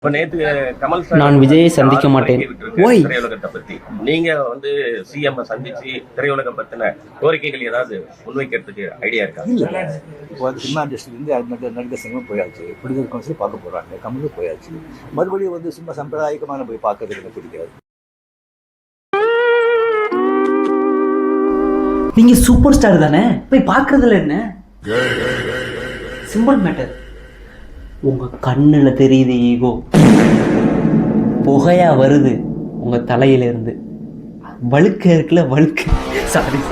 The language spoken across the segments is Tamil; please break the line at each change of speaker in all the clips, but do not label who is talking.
இப்ப நேத்து கமல் சார்
நான் விஜயை சந்திக்க மாட்டேன். ஓய்,
திரையுலகத்தை பத்தி நீங்க சிஎம் சந்திச்சு திரையுலகம் பத்தின கோரிக்கைகள் ஏதாவது முன்வைக்கிறதுக்கு ஐடியா இருக்கா?
இப்போ சினிமா இண்டஸ்ட்ரியிலேருந்து அது நடிகர் சங்கம் போயாச்சு, ப்ரொடியூசர் கவுன்சில் பார்க்க போகிறாங்க, கமலும் போயாச்சு. மறுபடியும் சும்மா சம்பிரதாயமான போய் பார்க்கறது எனக்கு பிடிக்காது.
நீங்க சூப்பர் ஸ்டார் தானே, போய் பார்க்கறதுல என்ன சிம்பிள் மேட்டர். உங்க கண்ணுல தெரியுது ஈகோ, புகையா வருது உங்க தலையில இருந்து. வழுக்க இருக்குல்ல, வழுக்கு. சாரிங்க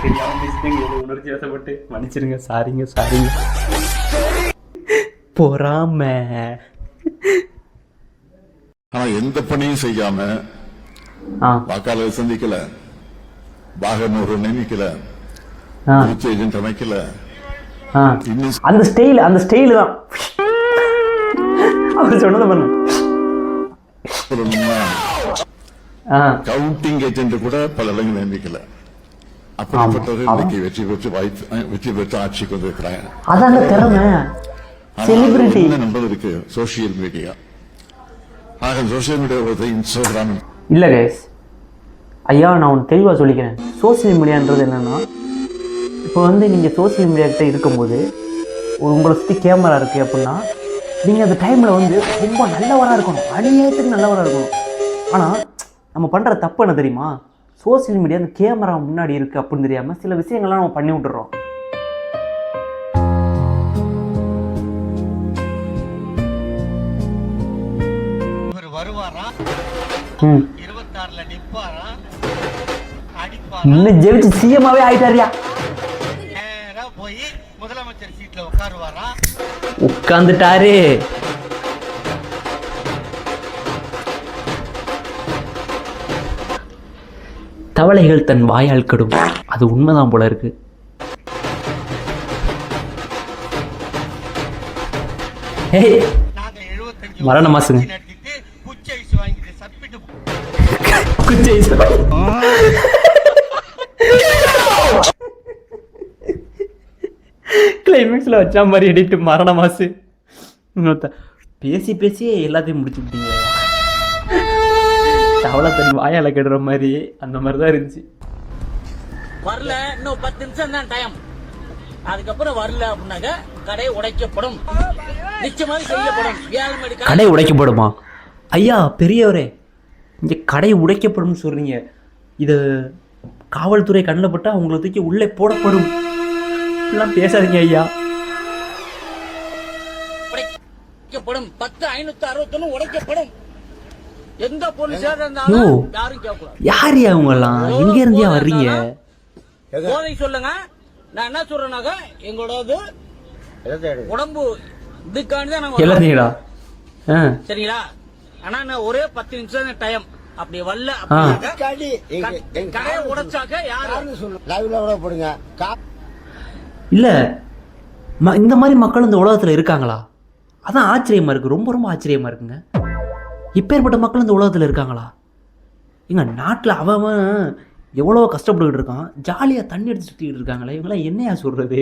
தெரியாம பேசிட்டேங்க, உணர்ச்சி வசப்பட்டு மன்னிச்சிருங்க. சாரிங்க. பொறாம
ஆனா எந்த பணியும் செய்யாம வாக்காளர் சந்திக்கல, வாகனூர் நினைக்கல, ஏஜென்ட் அமைக்கல.
அந்த ஸ்டைல் தான் அவர் சொன்னது பண்ண.
கவுண்டிங் ஏஜென்ட் கூட பல இடங்கள் நியமிக்கல. அப்படிப்பட்டவர்கள் இன்னைக்கு வெற்றி பெற்று ஆட்சிக்கு வந்திருக்கிறாங்க.
அதாங்க திறமை. செலிபிரிட்டி
நம்பருக்கு சோசியல் மீடியா. ஆக சோசியல் மீடியா இன்ஸ்டாகிராம்
இல்ல கைஸ். ஐயா, நான் ஒன்று தெளிவாக சொல்லிக்கிறேன். சோசியல் மீடியான்றது என்னன்னா, இப்போ நீங்கள் சோசியல் மீடியா கிட்ட இருக்கும்போது உங்களை சுற்றி கேமரா இருக்குது அப்படின்னா நீங்கள் அந்த டைமில் ரொம்ப நல்லவராக இருக்கணும், அநியாயத்துக்கு நல்லவராக இருக்கணும். ஆனால் நம்ம பண்ணுற தப்பு என்ன தெரியுமா? சோசியல் மீடியா அந்த கேமரா முன்னாடி இருக்குது அப்படின்னு தெரியாமல் சில விஷயங்கள்லாம் நம்ம பண்ணி விட்டுறோம். இன்னும் ஜெயிச்சு சிஎம்மாவே ஆயிட்டாரியா.
முதலமைச்சர் சீட்ல உட்காருவாரா?
உட்கார்ந்துட்டாரு. தவளைகள் தன் வாயால் கடும், அது உண்மைதான் போல இருக்கு. மரண மாசுங்க. கிளைமேக்ஸில் வச்சா மாதிரி எடிட்டு மரண மாசு. பேசியே எல்லாத்தையும் முடிச்சு விட்டீங்க. தவளை தண்ணி வாயால கெடுற மாதிரி அந்த மாதிரி தான் இருந்துச்சு.
வரல, இன்னும் 10 நிமிஷம் தான் டைம். அதுக்கப்புறம் வரல அப்படின்னாக்க கடை உடைக்கப்படும், நிச்சயமாக செய்யப்படும். கடை
உடைக்கப்படுமா? ஐயா பெரியவரே, இங்க கடை உடைக்கப்படும் சொல்றீங்க. இது காவல்துறை கண்ணில் பட்டா உங்களை தூக்கி உள்ளே போடப்படும். இப்படிலாம் பேசாதீங்க ஐயா.
உடைக்கப்படும். 10,561 உடைக்கப்படும். எந்த பொருள் சேர்ந்தாலும் யாரும் கேட்கக்கூடாது.
யார் அவங்கெல்லாம் எங்க இருந்தியா வர்றீங்க?
போதை சொல்லுங்க. நான் என்ன சொல்றேன்னாக்க எங்களோட உடம்பு இதுக்காண்டி தான் நாங்க
எல்லாத்தையும்டா.
சரிங்களா? ஆனா நான் ஒரே 10 நிமிஷம் டைம். அப்படி வரல கடையை உடைச்சாக்க யாரும் போடுங்க.
இல்ல இந்த மாதிரி மக்கள் இந்த உலகத்துல இருக்காங்களா? அதான் ஆச்சரியமா இருக்கு. ரொம்ப ஆச்சரியமா இருக்குங்க. இப்பேற்பட்ட மக்கள் இந்த உலகத்துல இருக்காங்களா? எங்க நாட்டுல அவன் எவ்வளோ கஷ்டப்பட்டுக்கிட்டு இருக்கான், ஜாலியா தண்ணி அடிச்சு சுத்திக்கிட்டு இருக்காங்களே. இவங்களாம் என்னையா சொல்றது?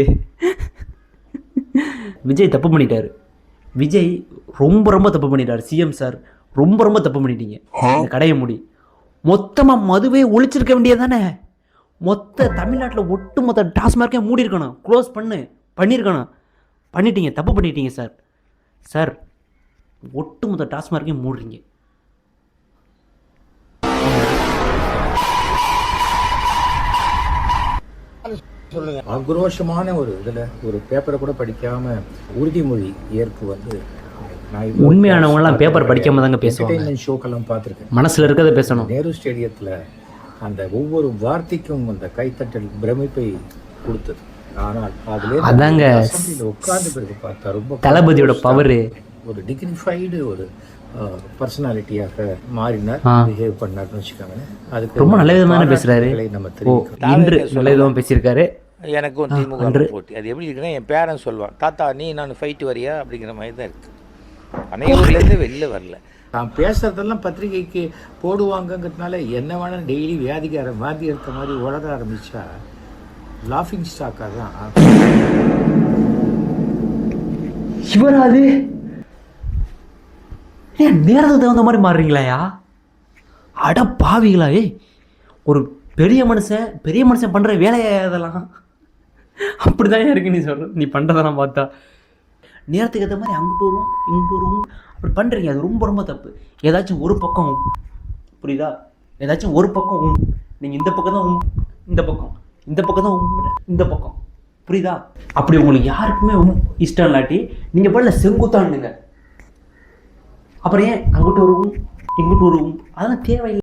விஜய் தப்பு பண்ணிட்டாரு. விஜய் ரொம்ப தப்பு பண்ணிட்டாரு. சிஎம் சார் ரொம்ப தப்பு பண்ணிட்டீங்க. இந்த கடையை மூடி மொத்தமா மதுவே ஒழிச்சிருக்க வேண்டியதானே. மொத்த தமிழ்நாட்டில் ஒட்டுமொத்த டாஸ்மார்க்கே மூடி இருக்கணும், க்ளோஸ் பண்ணியிருக்கணும். பண்ணிட்டீங்க, தப்பு பண்ணிட்டீங்க சார். ஒட்டுமொத்த டாஸ்மார்க்கே மூடுறீங்க.
ஆக்ரோஷமான ஒரு ஒரு பேப்பரை கூட படிக்காம உறுதிமொழி ஏற்பு
உண்மையானவங்கலாம் பேப்பர் படிக்காம தாங்க பேசுவாங்க.
ஷோக்கெல்லாம் பார்த்துருக்கேன்.
மனசுல இருக்கிறத பேசணும்.
நேரு ஸ்டேடியத்தில் அந்த ஒவ்வொரு வார்த்தைக்கும் அந்த கைத்தட்டல் பிரமிப்பை கொடுத்தது. ஆனால்
அதாங்க
உட்கார்ந்து பிறகு பார்த்தா ரொம்ப
தளபதியோட பவர். ஒரு
டிக்னிஃபைடு ஒரு பர்சனாலிட்டியாக மாறினார், பிஹேவ் பண்ணார்னு வச்சுக்கோங்க. அதுக்கு
ரொம்ப நல்ல விதமான பேசுறாரு.
நம்ம
இன்று நல்ல விதமாக பேசியிருக்காரு.
எனக்கும் திமுக போட்டி. அது எப்படி இருக்குன்னா, என் பேரன் சொல்லுவான், தாத்தா நீ நான் ஃபைட் வரியா அப்படிங்கிற மாதிரி தான் இருக்கு. அனைவருலேருந்து வெளில வரல.
நான் பேசுறதெல்லாம் பத்திரிகைக்கு போடுவாங்கங்கிறதுனால என்ன வேணாலும் டெய்லி வியாதிக்கார வாந்தி எடுத்த மாதிரி உலக ஆரம்பிச்சா லாஃபிங் ஸ்டாக்காக தான்.
இவராது ஏன் நேரத்துக்கு தகுந்த மாதிரி மாறுறீங்களாயா? அட பாவிகளா! ஏய், ஒரு பெரிய மனுஷன் பண்ணுற வேலையா இதெல்லாம்? அப்படி தான் இருக்கு நீ சொல்ற, நீ பண்ணுறதெல்லாம் பார்த்தா. நேரத்துக்கு ஏற்ற மாதிரி அங்கிட்டு வரும் அப்படி பண்ணுறீங்க. அது ரொம்ப ரொம்ப தப்பு. ஏதாச்சும் ஒரு பக்கம் புரியுதா? ஏதாச்சும் ஒரு பக்கம் நீங்கள் இந்த பக்கம் தான் இந்த பக்கம் தான் இந்த பக்கம் புரியுதா? அப்படி உங்களுக்கு யாருக்குமே இஷ்டம் இல்லாட்டி நீங்கள் பாடல செங்குத்தாண்டுங்க. அப்புறம் ஏன் அங்கிட்டு ஒரு இங்கிட்டு ஒரு அதெல்லாம் தேவையில்லை.